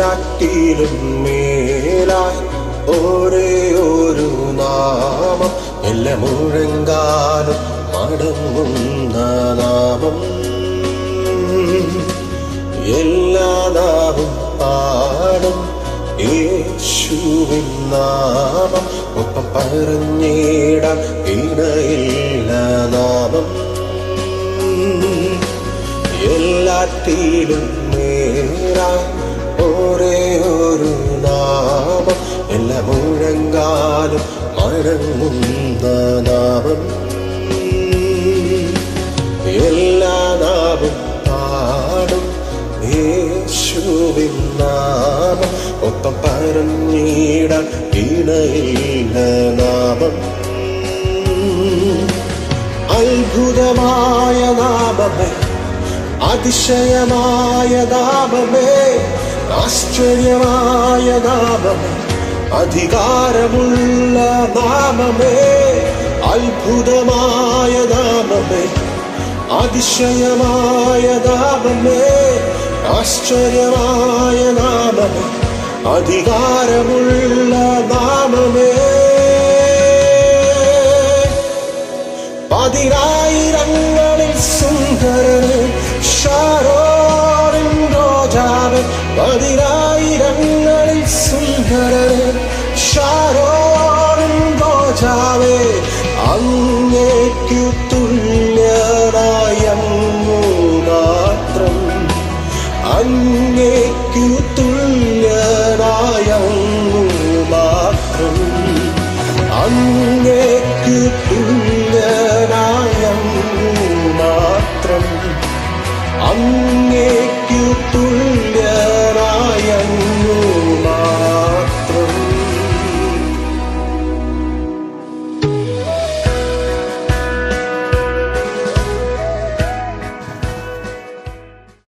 എല്ലാറ്റിലും മേലായി ഒരേ ഒരു നാമം, എല്ലാ മുഴങ്കാലും മടങ്ങുന്ന നാമം. എല്ലാ നാവും പാടും യേശുവിൻ നാമം, ഒപ്പം പറഞ്ഞിടാൻ ഇടയില്ല നാമം. എല്ലാറ്റിലും മേലായി ഒരേ ഒരു നാമം, എല്ലാ മുഴങ്കാലും മടങ്ങുന്ന നാമം. എല്ലാ നാവും പാടും യേശുവിൻ നാമം, ഒപ്പം പറഞ്ഞിടാൻ ഇടയില്ല നാമം. അത്ഭുതമായ നാമമേ, അതിശയമായ നാമമേ, ആശ്ചര്യമായ നാമമേ, അധികാരമുള്ള നാമമേ. അത്ഭുതമായ നാമമേ, അതിശയമായ നാമമേ, ആശ്ചര്യമായ നാമമേ, അധികാരമുള്ള നാമമേ. പതിനായിരങ്ങളിൽ സുന്ദരന് ശാരോനിൻ രാജാവേ, പതിനായിരങ്ങളിൽ സുന്ദരന് ശാരോനിൻ രാജാവേ, അങ്ങേക്കു തുല്യനായ മാത്രം, അങ്ങേക്കു തുല്യനായ മാത്രം, അങ്ങേക്കു തുല്യനായ മാത്രം, അങ്ങേക്കു തുല്യ